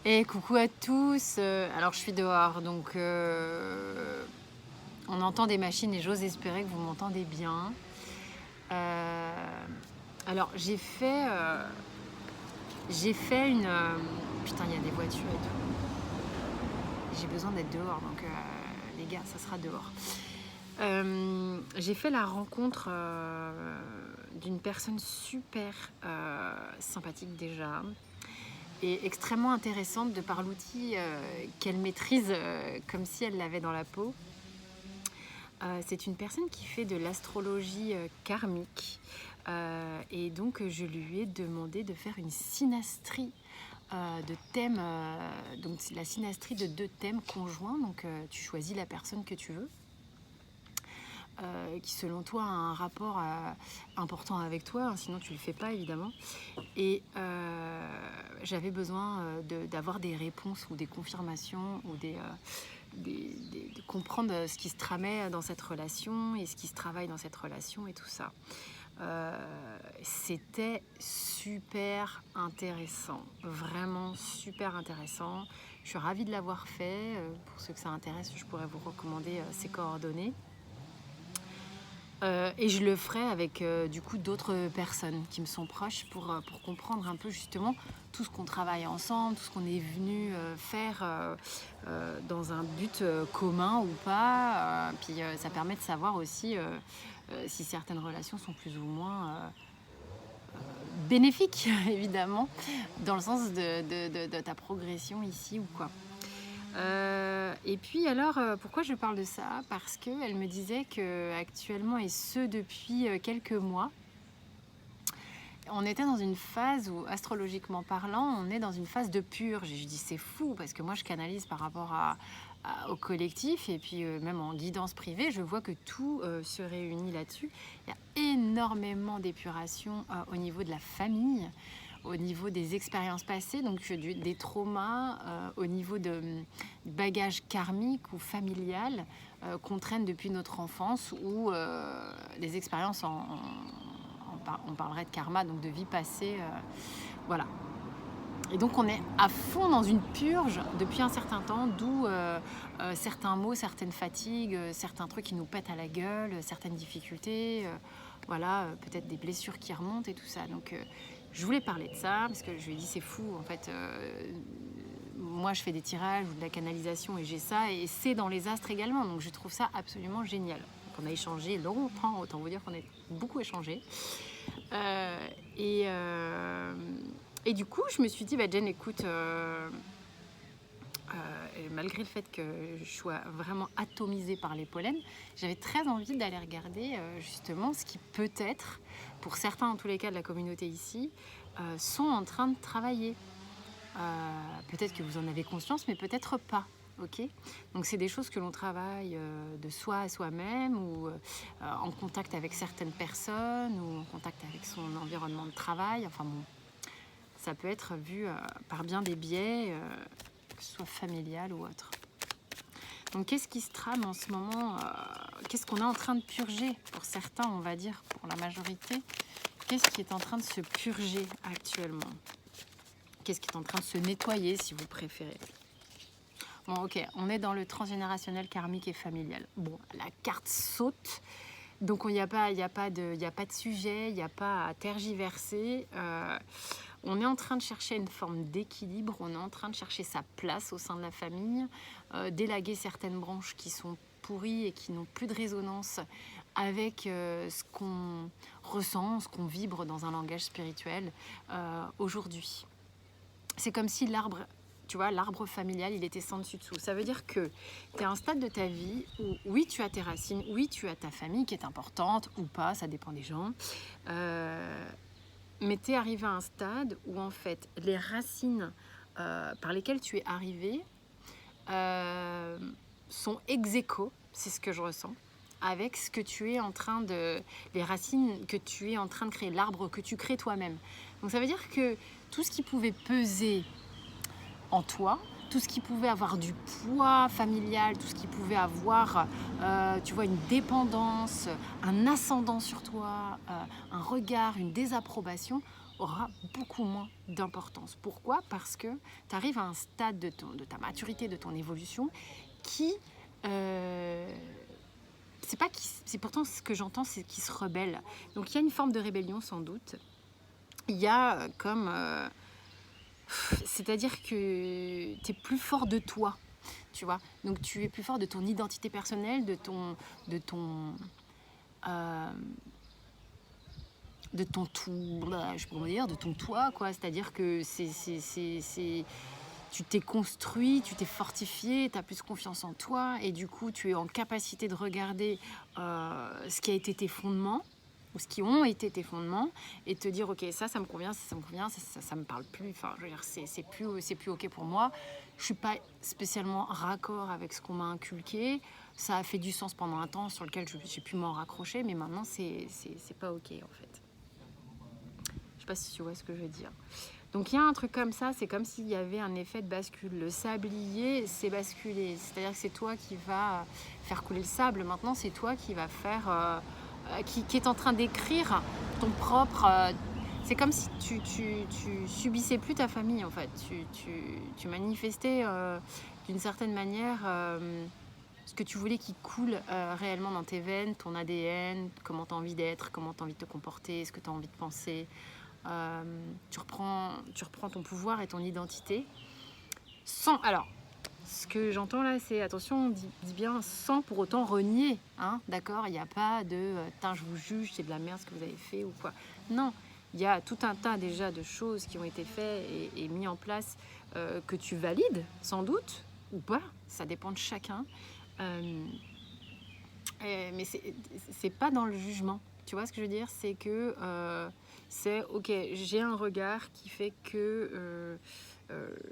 Et coucou à tous. Alors je suis dehors, donc on entend des machines et j'ose espérer que vous m'entendez bien. Euh, alors j'ai fait une... putain, il y a des voitures et tout. J'ai besoin d'être dehors, donc les gars, ça sera dehors. J'ai fait la rencontre d'une personne super sympathique déjà, et extrêmement intéressante de par l'outil qu'elle maîtrise comme si elle l'avait dans la peau. C'est une personne qui fait de l'astrologie karmique, et donc je lui ai demandé de faire une synastrie de thèmes, donc la synastrie de 2 thèmes conjoints. Donc tu choisis la personne que tu veux, qui selon toi a un rapport important avec toi, hein, sinon tu le fais pas évidemment. Et j'avais besoin d'avoir des réponses ou des confirmations ou de comprendre ce qui se tramait dans cette relation et ce qui se travaille dans cette relation et tout ça. C'était super intéressant, vraiment super intéressant. Je suis ravie de l'avoir fait. Pour ceux que ça intéresse, je pourrais vous recommander ses coordonnées. Et je le ferai avec du coup d'autres personnes qui me sont proches pour comprendre un peu justement tout ce qu'on travaille ensemble, tout ce qu'on est venu faire dans un but commun ou pas. Puis ça permet de savoir aussi si certaines relations sont plus ou moins bénéfiques, évidemment, dans le sens de ta progression ici ou quoi. Et puis alors, pourquoi je parle de ça? Parce qu'elle me disait qu'actuellement, et ce depuis quelques mois, on était dans une phase où, astrologiquement parlant, on est dans une phase de purge. Et je dis c'est fou, parce que moi je canalise par rapport au collectif, et puis même en guidance privée, je vois que tout se réunit là-dessus. Il y a énormément d'épuration au niveau de la famille, au niveau des expériences passées, donc des traumas, au niveau du bagage karmique ou familial qu'on traîne depuis notre enfance, ou des expériences on parlerait de karma, donc de vie passée. Voilà. Et donc on est à fond dans une purge depuis un certain temps, d'où certains mots, certaines fatigues, certains trucs qui nous pètent à la gueule, certaines difficultés, voilà, peut-être des blessures qui remontent et tout ça. Donc je voulais parler de ça, parce que je lui ai dit c'est fou, en fait, moi je fais des tirages ou de la canalisation et j'ai ça, et c'est dans les astres également, donc je trouve ça absolument génial. Donc on a échangé longtemps, autant vous dire qu'on a beaucoup échangé. Euh, et, euh, et du coup, je me suis dit, bah, Jen, écoute, malgré le fait que je sois vraiment atomisée par les pollens, j'avais très envie d'aller regarder justement ce qui peut-être, pour certains en tous les cas de la communauté ici, sont en train de travailler. Peut-être que vous en avez conscience, mais peut-être pas. Ok, donc c'est des choses que l'on travaille de soi à soi-même, ou en contact avec certaines personnes, ou en contact avec son environnement de travail. Enfin bon, ça peut être vu par bien des biais, que ce soit familial ou autre. Donc qu'est-ce qui se trame en ce moment? Qu'est-ce qu'on est en train de purger pour certains, on va dire, pour la majorité? Qu'est-ce qui est en train de se purger actuellement? Qu'est-ce qui est en train de se nettoyer, si vous préférez? Bon, ok, on est dans le transgénérationnel, karmique et familial. Bon, la carte saute, donc il n'y a pas de sujet, il n'y a pas à tergiverser. On est en train de chercher une forme d'équilibre, on est en train de chercher sa place au sein de la famille, d'élaguer certaines branches qui sont pourries et qui n'ont plus de résonance avec ce qu'on ressent, ce qu'on vibre dans un langage spirituel aujourd'hui. C'est comme si l'arbre, tu vois, l'arbre familial, il était sans dessus dessous. Ça veut dire que tu es à un stade de ta vie où, oui, tu as tes racines, oui, tu as ta famille qui est importante ou pas, ça dépend des gens. Mais tu es arrivé à un stade où, en fait, les racines par lesquelles tu es arrivé sont ex aequo, c'est ce que je ressens, avec ce que tu es en train de... les racines que tu es en train de créer, l'arbre que tu crées toi-même. Donc ça veut dire que tout ce qui pouvait peser en toi, tout ce qui pouvait avoir du poids familial, tout ce qui pouvait avoir, tu vois, une dépendance, un ascendant sur toi, un regard, une désapprobation, aura beaucoup moins d'importance. Pourquoi? Parce que tu arrives à un stade de ta maturité, de ton évolution qui... c'est pourtant ce que j'entends, c'est qu'il se rebelle. Donc il y a une forme de rébellion sans doute. Il y a comme... c'est-à-dire que tu es plus fort de toi, tu vois. Donc tu es plus fort de ton identité personnelle, de ton tout, je pourrais dire, de ton toi, quoi. C'est-à-dire que tu t'es construit, tu t'es fortifié, tu as plus confiance en toi et du coup tu es en capacité de regarder ce qui a été tes fondements ou ce qui ont été tes fondements et te dire ok, ça me convient, ça me convient, ça me parle plus, enfin je veux dire c'est plus ok pour moi, je suis pas spécialement raccord avec ce qu'on m'a inculqué, ça a fait du sens pendant un temps sur lequel j'ai pu m'en raccrocher, mais maintenant c'est pas ok en fait. Je sais pas si tu vois ce que je veux dire. Donc il y a un truc comme ça, c'est comme s'il y avait un effet de bascule. Le sablier, c'est basculé. C'est-à-dire que c'est toi qui vas faire couler le sable. Maintenant, c'est toi qui va faire... qui est en train d'écrire ton propre... c'est comme si tu subissais plus ta famille, en fait. Tu manifestais d'une certaine manière ce que tu voulais qui coule réellement dans tes veines, ton ADN, comment tu as envie d'être, comment tu as envie de te comporter, ce que tu as envie de penser. Tu reprends ton pouvoir et ton identité sans... Alors, ce que j'entends là, c'est attention, dis bien sans pour autant renier, hein, d'accord. Il n'y a pas de je vous juge, c'est de la merde ce que vous avez fait ou quoi. Non, il y a tout un tas déjà de choses qui ont été faites et mis en place que tu valides sans doute ou pas, ça dépend de chacun. Mais c'est pas dans le jugement. Tu vois ce que je veux dire? C'est que c'est ok, j'ai un regard qui fait que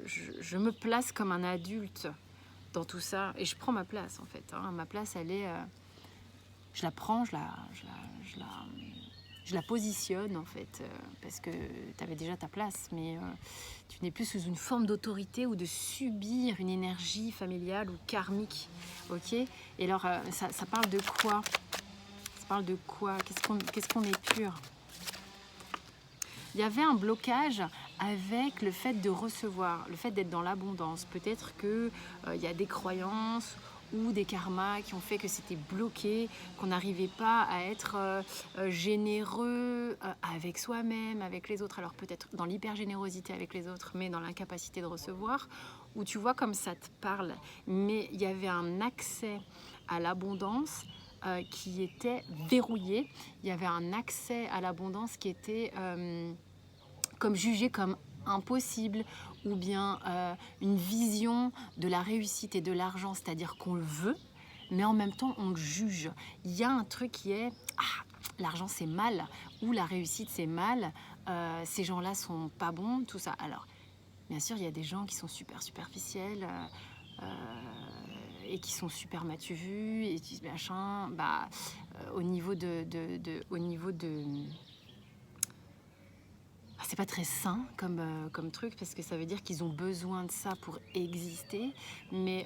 je me place comme un adulte dans tout ça et je prends ma place en fait. Hein. Ma place, elle est, je la prends, je la positionne en fait parce que tu avais déjà ta place, mais tu n'es plus sous une forme d'autorité ou de subir une énergie familiale ou karmique. Ok? Et alors, ça parle de quoi? Ça parle de quoi? Qu'est-ce qu'on est pur? Il y avait un blocage avec le fait de recevoir, le fait d'être dans l'abondance. Peut-être qu'il y a des croyances ou des karmas qui ont fait que c'était bloqué, qu'on n'arrivait pas à être généreux avec soi-même, avec les autres. Alors peut-être dans l'hyper-générosité avec les autres, mais dans l'incapacité de recevoir, où tu vois comme ça te parle. Mais il y avait un accès à l'abondance qui était verrouillé. Il y avait un accès à l'abondance qui était comme jugé comme impossible ou bien une vision de la réussite et de l'argent, c'est-à-dire qu'on le veut, mais en même temps on le juge. Il y a un truc qui est l'argent c'est mal ou la réussite c'est mal, ces gens-là sont pas bons, tout ça. Alors bien sûr il y a des gens qui sont super superficiels et qui sont super m'as-tu vu et qui machin, au niveau de c'est pas très sain comme truc parce que ça veut dire qu'ils ont besoin de ça pour exister. Mais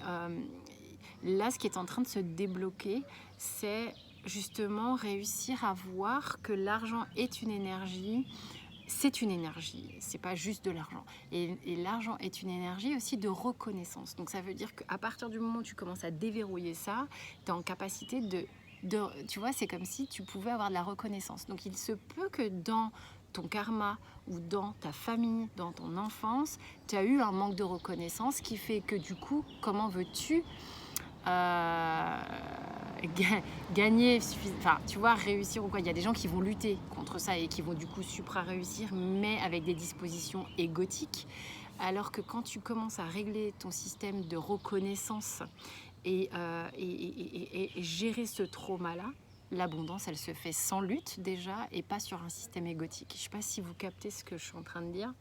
là, ce qui est en train de se débloquer, c'est justement réussir à voir que l'argent est une énergie. C'est une énergie, c'est pas juste de l'argent. Et l'argent est une énergie aussi de reconnaissance. Donc ça veut dire qu'à partir du moment où tu commences à déverrouiller ça, tu es en capacité tu vois, c'est comme si tu pouvais avoir de la reconnaissance. Donc il se peut que dans ton karma ou dans ta famille, dans ton enfance, tu as eu un manque de reconnaissance qui fait que du coup, comment veux-tu gagner, enfin, tu vois, réussir ou quoi. Il y a des gens qui vont lutter contre ça et qui vont du coup supra-réussir, mais avec des dispositions égotiques. Alors que quand tu commences à régler ton système de reconnaissance et gérer ce trauma-là, l'abondance, elle se fait sans lutte déjà et pas sur un système égotique. Je ne sais pas si vous captez ce que je suis en train de dire.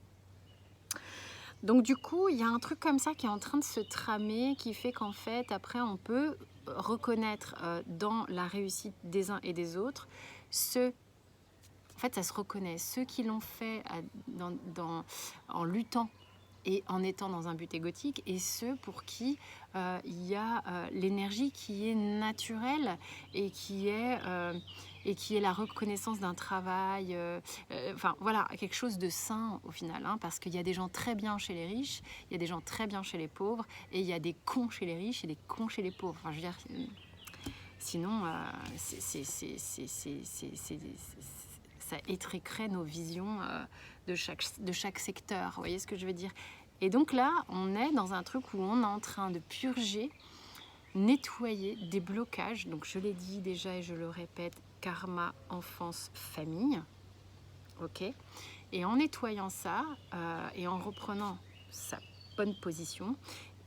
Donc du coup, il y a un truc comme ça qui est en train de se tramer, qui fait qu'en fait, après, on peut reconnaître dans la réussite des uns et des autres en fait, ça se reconnaît. Ceux qui l'ont fait en luttant et en étant dans un but égotique, et ceux pour qui il y a l'énergie qui est naturelle et qui est la reconnaissance d'un travail, enfin voilà, quelque chose de sain au final, hein, parce qu'il y a des gens très bien chez les riches, il y a des gens très bien chez les pauvres, et il y a des cons chez les riches et des cons chez les pauvres. Enfin, je veux dire, sinon, ça étriquerait nos visions de chaque secteur. Vous voyez ce que je veux dire? Et donc là, on est dans un truc où on est en train de purger, nettoyer des blocages. Donc je l'ai dit déjà et je le répète, karma, enfance, famille. Ok. Et en nettoyant ça et en reprenant sa bonne position,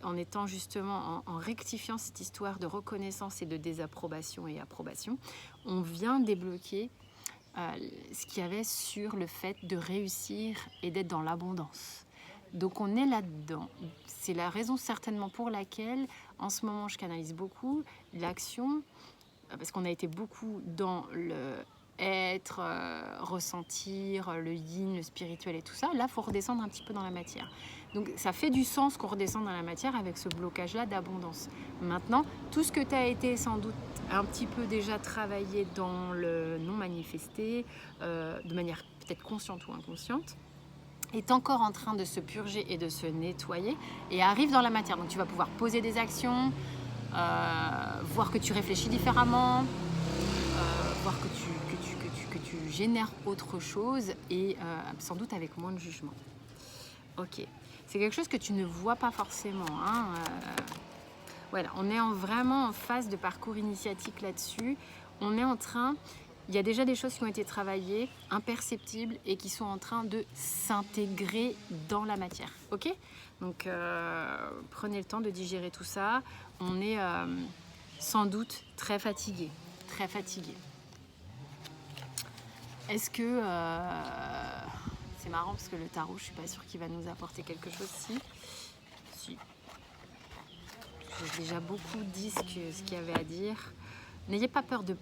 en étant justement en rectifiant cette histoire de reconnaissance et de désapprobation et approbation, on vient débloquer ce qu'il y avait sur le fait de réussir et d'être dans l'abondance. Donc on est là-dedans. C'est la raison certainement pour laquelle en ce moment je canalise beaucoup l'action, parce qu'on a été beaucoup dans le être, ressentir, le yin, le spirituel et tout ça. Là, il faut redescendre un petit peu dans la matière. Donc ça fait du sens qu'on redescende dans la matière avec ce blocage-là d'abondance. Maintenant, tout ce que tu as été sans doute un petit peu déjà travaillé dans le non manifesté, de manière peut-être consciente ou inconsciente, est encore en train de se purger et de se nettoyer et arrive dans la matière. Donc tu vas pouvoir poser des actions, voir que tu réfléchis différemment, voir que tu génères autre chose et sans doute avec moins de jugement. Ok, c'est quelque chose que tu ne vois pas forcément, hein. Voilà, on est vraiment en phase de parcours initiatique là-dessus. On est en train, il y a déjà des choses qui ont été travaillées, imperceptibles et qui sont en train de s'intégrer dans la matière. Ok ? Donc prenez le temps de digérer tout ça. On est sans doute très fatigué, très fatigué. Est-ce que c'est marrant parce que le tarot, je suis pas sûre qu'il va nous apporter quelque chose. Si. J'ai déjà beaucoup dit ce qu'il y avait à dire. N'ayez pas peur de...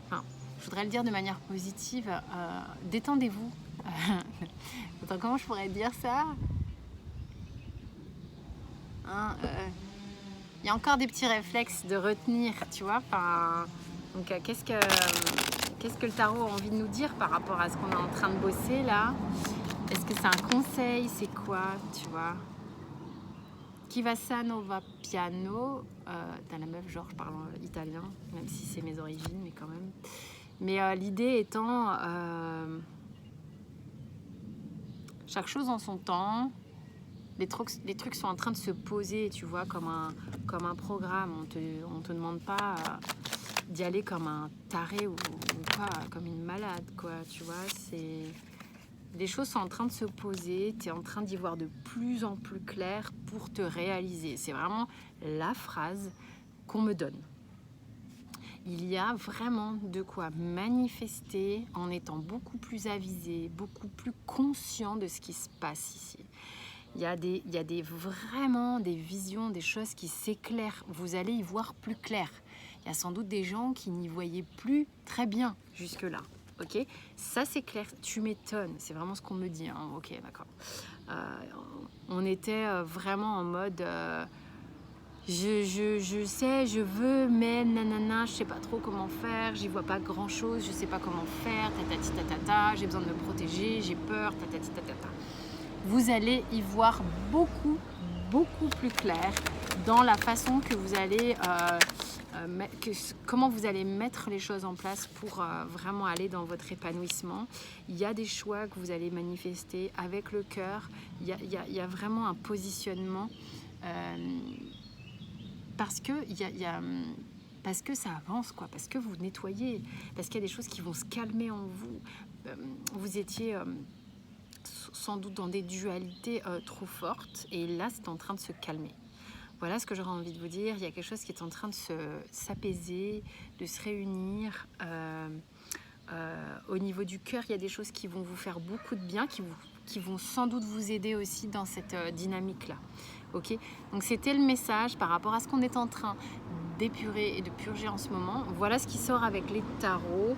Enfin, je voudrais le dire de manière positive. Détendez-vous. Attends, comment je pourrais dire ça, hein, y a encore des petits réflexes de retenir, tu vois. Enfin, donc, qu'est-ce que le tarot a envie de nous dire par rapport à ce qu'on est en train de bosser là? Est-ce que c'est un conseil? C'est quoi, tu vois? Chi va sano va piano. T'as la meuf, genre, je parle italien, même si c'est mes origines, mais quand même. Mais l'idée étant, chaque chose en son temps. Les trucs sont en train de se poser, tu vois, comme un programme. On te demande pas d'y aller comme un taré ou quoi, comme une malade, quoi, tu vois. Les choses sont en train de se poser, tu es en train d'y voir de plus en plus clair pour te réaliser. C'est vraiment la phrase qu'on me donne. Il y a vraiment de quoi manifester en étant beaucoup plus avisé, beaucoup plus conscient de ce qui se passe ici. Il y a vraiment des visions, des choses qui s'éclairent. Vous allez y voir plus clair. Il y a sans doute des gens qui n'y voyaient plus très bien jusque-là. Ok, ça c'est clair. Tu m'étonnes. C'est vraiment ce qu'on me dit, hein. Ok, d'accord. On était vraiment en mode je sais, je veux, mais nanana, je sais pas trop comment faire. J'y vois pas grand-chose. Je sais pas comment faire. Tatati tatata. J'ai besoin de me protéger. J'ai peur. Tatati tatata. Vous allez y voir beaucoup plus clair dans la façon que vous allez, comment vous allez mettre les choses en place pour vraiment aller dans votre épanouissement. Il y a des choix que vous allez manifester avec le cœur. Il y a vraiment un positionnement parce que parce que ça avance, quoi, parce que vous nettoyez, parce qu'il y a des choses qui vont se calmer en vous. Vous étiez sans doute dans des dualités trop fortes et là c'est en train de se calmer. Voilà ce que j'aurais envie de vous dire. Il y a quelque chose qui est en train de s'apaiser, de se réunir. Au niveau du cœur, il y a des choses qui vont vous faire beaucoup de bien, qui vont sans doute vous aider aussi dans cette dynamique-là. Ok, donc c'était le message par rapport à ce qu'on est en train d'épurer et de purger en ce moment. Voilà ce qui sort avec les tarots.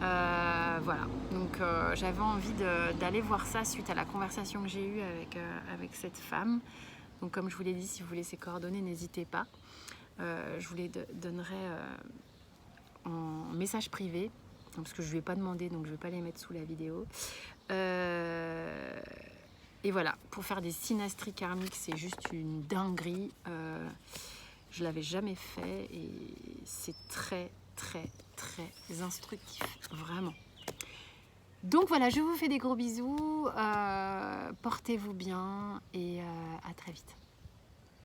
Voilà, donc j'avais envie d'aller voir ça suite à la conversation que j'ai eue avec cette femme. Donc comme je vous l'ai dit, si vous voulez ses coordonnées, n'hésitez pas. Je vous les donnerai en message privé, parce que je ne lui ai pas demandé, donc je ne vais pas les mettre sous la vidéo. Et voilà, pour faire des synastries karmiques, c'est juste une dinguerie. Je l'avais jamais fait et c'est très instructif, vraiment. Donc voilà, je vous fais des gros bisous, portez-vous bien et à très vite.